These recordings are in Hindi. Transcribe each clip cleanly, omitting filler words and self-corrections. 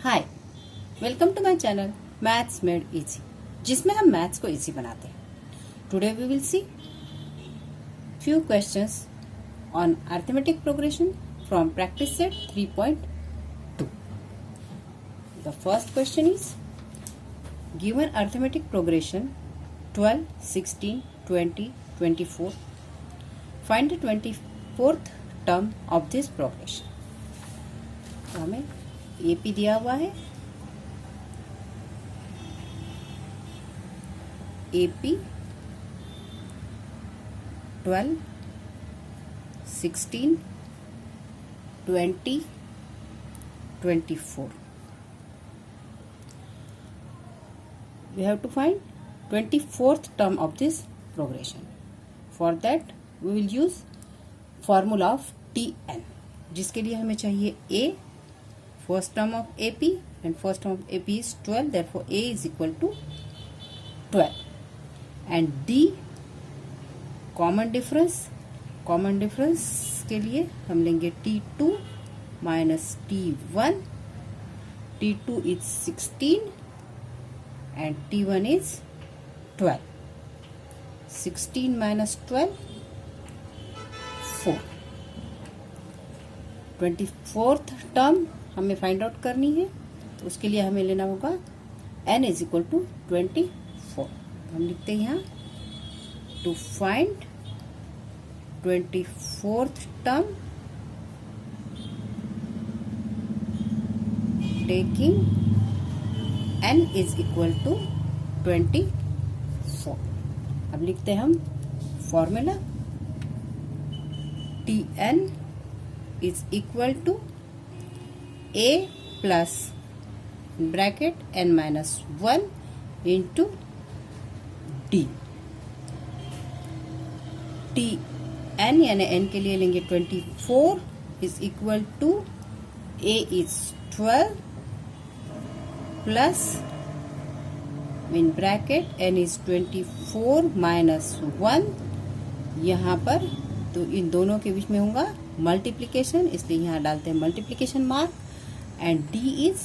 Hi, welcome to my channel maths made easy, जिसमें हम मैथ्स को इजी बनाते हैं। Today we will see few questions on arithmetic progression from practice set 3.2. The first question is, given arithmetic progression 12, 16, 20, 24, find the 24th term of this progression. हमें AP दिया हुआ है, AP 12, 16, 20, 24. We have to find 24th term of this progression. For that we will use formula of TN, जिसके लिए हमें चाहिए A, first term of AP, and first term of AP is 12, therefore A is equal to 12, and D common difference के लिए हम लेंगे T2 minus T1. T2 is 16 and T1 is 12. 16 minus 12 4. 24th term हमें फाइंड आउट करनी है, तो उसके लिए हमें लेना होगा n इज इक्वल टू 24. हम लिखते हैं यहाँ to find 24th term taking n is equal to 24. अब लिखते हैं हम formula Tn is equal to A plus bracket n minus 1 into D. Tn यानी n के लिए लेंगे 24 is equal to A is 12 plus in bracket n is 24 minus 1. यहाँ पर तो इन दोनों के बीच में होगा मल्टीप्लीकेशन, इसलिए यहाँ डालते हैं multiplication mark, and D is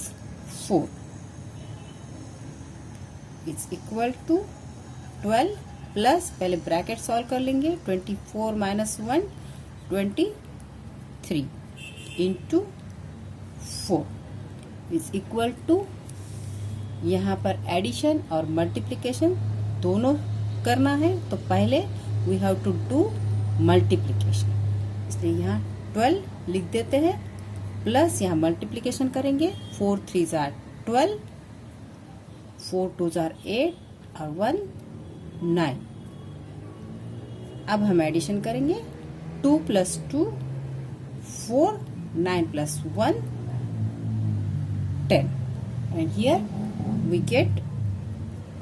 4 is equal to 12 plus पहले ब्रैकेट सॉल्व कर लेंगे 24 minus 1 23 into 4 is equal to, यहाँ पर एडिशन और मल्टीप्लिकेशन दोनों करना है, तो पहले we have to do multiplication, इसलिए यहाँ 12 लिख देते हैं प्लस यहाँ मल्टीप्लिकेशन करेंगे 4 3 जार 12, 4 2 जार 8 और 1 9. अब हम एडिशन करेंगे 2 plus 2 4, 9 plus 1 10, and here we get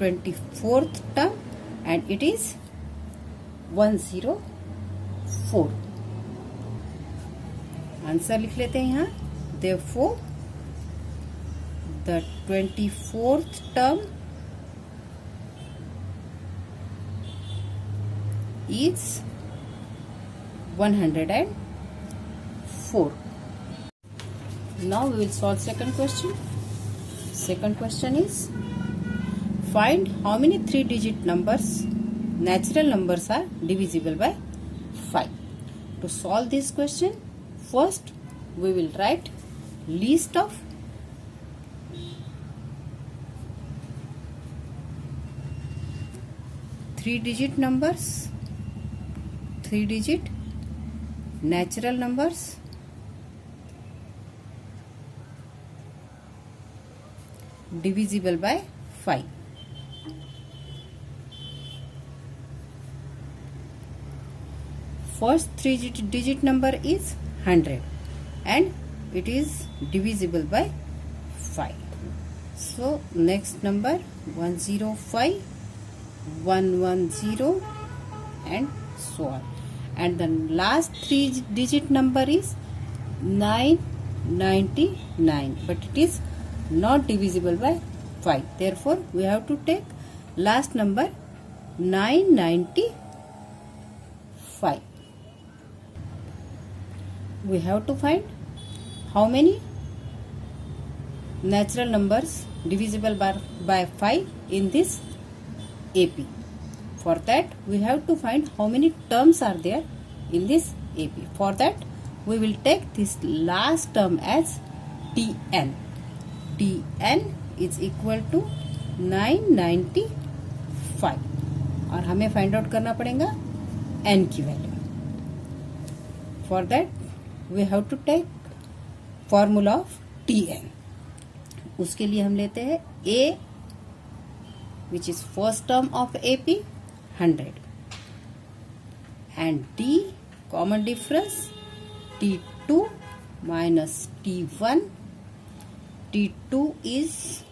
24th term and it is 104. Answer लिख लेते हैं यहाँ, therefore the 24th term is 104. Now we will solve second question. Second question is, find how many 3-digit numbers, natural numbers, are divisible by 5. To solve this question, first we will write list of three-digit numbers, 3-digit natural numbers divisible by 5. First 3-digit number is 100 and it is divisible by 5. So next number 105, 110 and so on. And the last 3-digit number is 999, but it is not divisible by 5. Therefore we have to take last number 995. We have to find how many natural numbers divisible by 5 in this AP. For that we have to find how many terms are there in this AP. For that we will take this last term as Tn. Tn is equal to 995 और हमें फाइंड आउट करना पड़ेगा n की value. For that we have to take formula of Tn. उसके लिए हम लेते हैं A which is first term of AP 100 and D common difference T2 minus T1. T2 is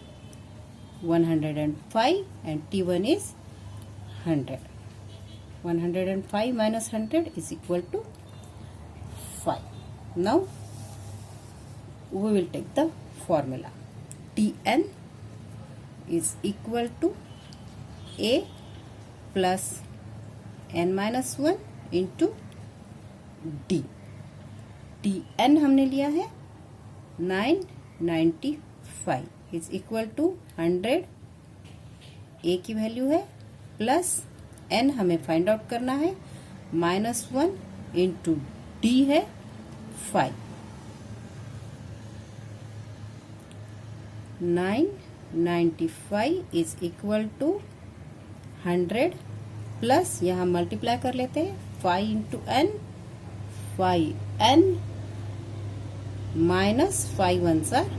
105 and T1 is 100. 105 minus 100 is equal to 5. Now we will take the formula. Tn is equal to A plus n minus 1 into D. Tn हमने लिया है 995 is equal to 100. A की वैल्यू है प्लस n हमें फाइंड आउट करना है -1 इंटू D है 5. 995 is equal to 100 प्लस यहाँ मल्टीप्लाई कर लेते हैं 5 into n 5n minus 5 1s are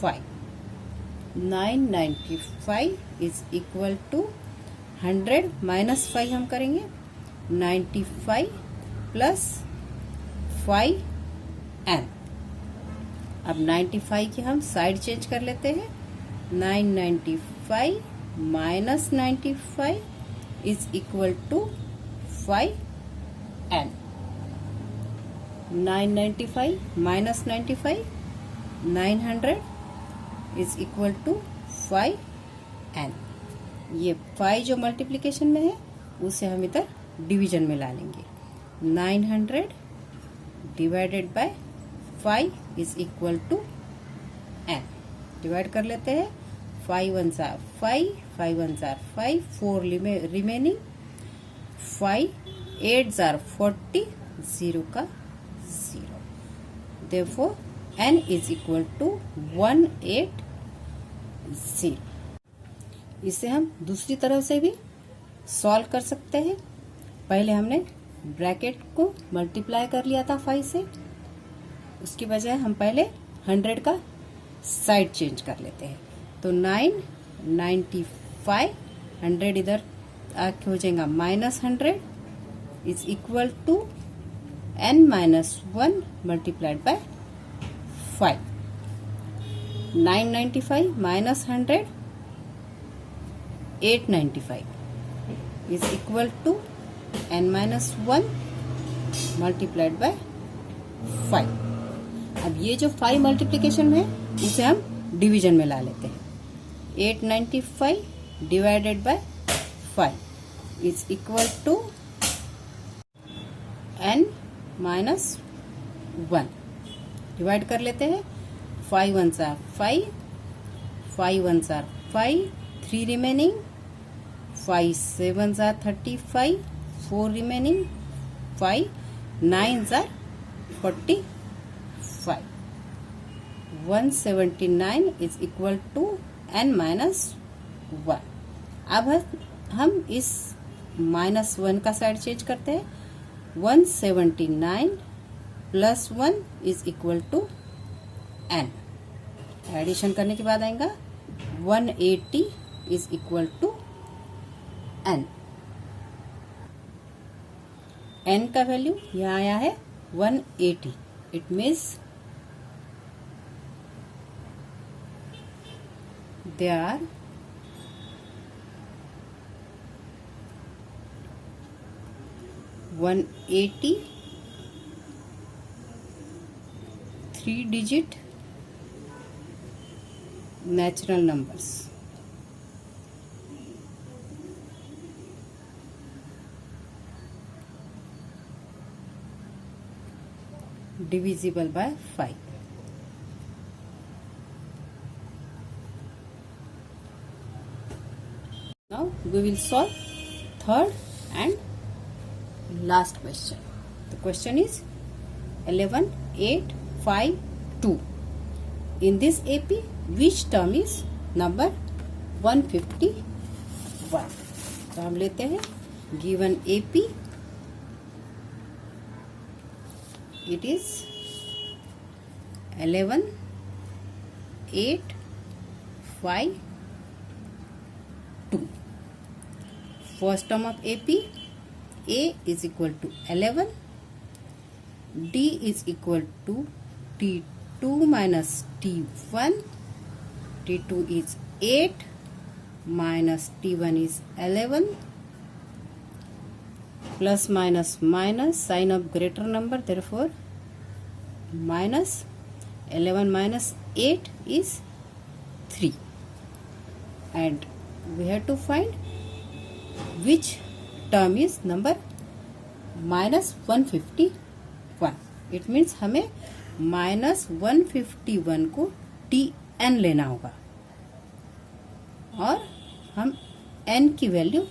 5. 995 is equal to 100 minus 5 हम करेंगे 95 प्लस 5n. अब 95 की हम साइड चेंज कर लेते हैं 995 minus 95 is equal to 5n. 995 minus 95 900 is equal to 5n. ये 5 जो मल्टीप्लिकेशन में है उसे हम इधर डिवीजन में ला लेंगे. 900 divided by 5 is equal to n. Divide कर लेते हैं 5 1s are 5 5 1s are 5 4 remaining 5 8s are 40 0 का 0. Therefore n is equal to 180. इसे हम दूसरी तरफ से भी सॉल्व कर सकते हैं. पहले हमने ब्रैकेट को मल्टीप्लाई कर लिया था 5 से, उसकी बजाय हम पहले 100 का साइड चेंज कर लेते हैं. तो 995 100 इधर आके हो जाएगा -100 is equal to n minus 1 multiplied by 5. 995 minus 100 895 is equal to n minus 1 multiplied by 5. अब ये जो 5 मल्टीप्लिकेशन है उसे हम डिवीजन में ला लेते हैं. 895 divided by 5 is equal to n minus 1. Divide कर लेते हैं 5 1s are 5 5 1s are 5 3 remaining 5 7s are 35 4 remaining 5 9s are 45. 179 is equal to n minus 1. अब हम इस -1 का साइड चेंज करते हैं. 179 plus 1 is equal to n. Addition करने के बाद आएगा 180 is equal to n. n का वैल्यू यहाँ आया है 180. It means there are 180 3-digit natural numbers. Divisible by 5. Now we will solve third and last question. The question is 11, 8, 5, 2. In this AP, which term is number 151? तो हम लेते हैं given AP. It is 11, 8, 5, 2. First term of AP, A is equal to 11, D is equal to T2 minus T1, T2 is 8 minus T1 is 11, plus minus minus, sign of greater number, therefore minus 11 minus 8 is 3, and we have to find which term is number minus 151. It means हमें minus 151 को Tn लेना होगा और हम n की वैल्यू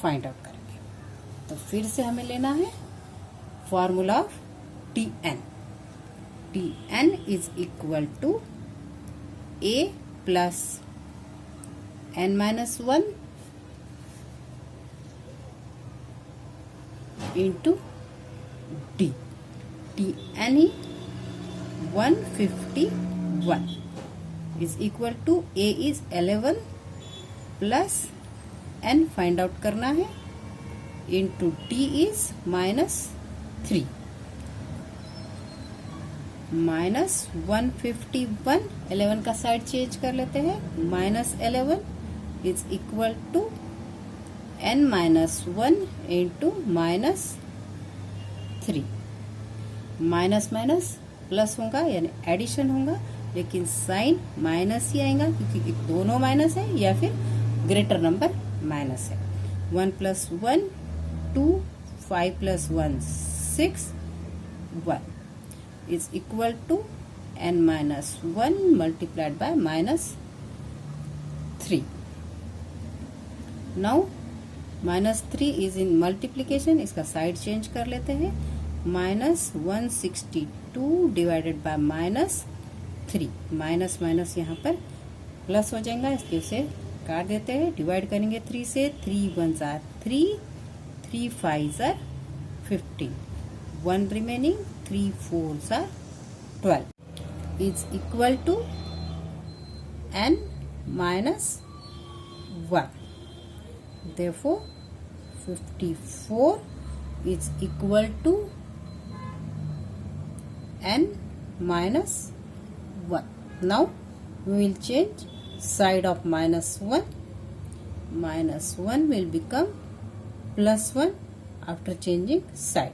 फाइंड आउट करेंगे. तो फिर से हमें लेना है formula of Tn. Tn is equal to A plus n minus 1 into D. Tn 151 is equal to A is 11 plus n find out करना है into D is minus 3. minus 151, 11 का साइड चेंज कर लेते हैं, minus 11 is equal to n minus 1 into minus 3. Minus minus plus होगा यानी एडिशन होगा, लेकिन साइन माइनस ही आएगा क्योंकि दोनों माइनस है या फिर ग्रेटर नंबर माइनस है. 1 plus 1 2, 5 plus 1 6, 1 is equal to n minus 1 multiplied by minus 3. Now minus 3 is in multiplication, इसका साइड चेंज कर लेते हैं. Minus 162 divided by minus 3. Minus minus यहाँ पर प्लस हो जाएगा, इसके उसे काट देते हैं. डिवाइड करेंगे 3 से, 3 1s are 3, 3 5s are 15, 1 remaining, 3 4s are 12 is equal to n minus 1. Therefore 54 is equal to n minus 1. Now we will change side of minus 1. Minus 1 will become plus 1 after changing side.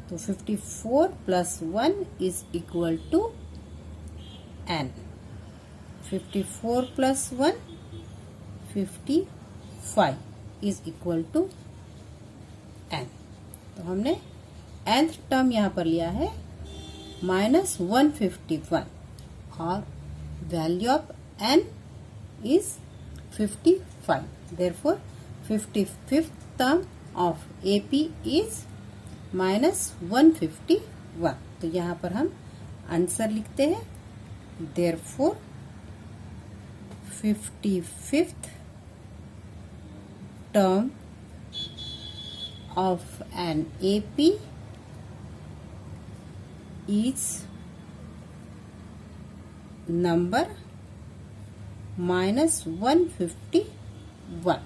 So 54 plus 1 is equal to n. 54 plus 1 55 is equal to n. तो हमने nth टर्म यहाँ पर लिया है minus 151 और value of n is 55. Therefore 55th term of AP is minus 151. तो यहाँ पर हम आंसर लिखते हैं. Therefore 55th term of an AP is number minus 151.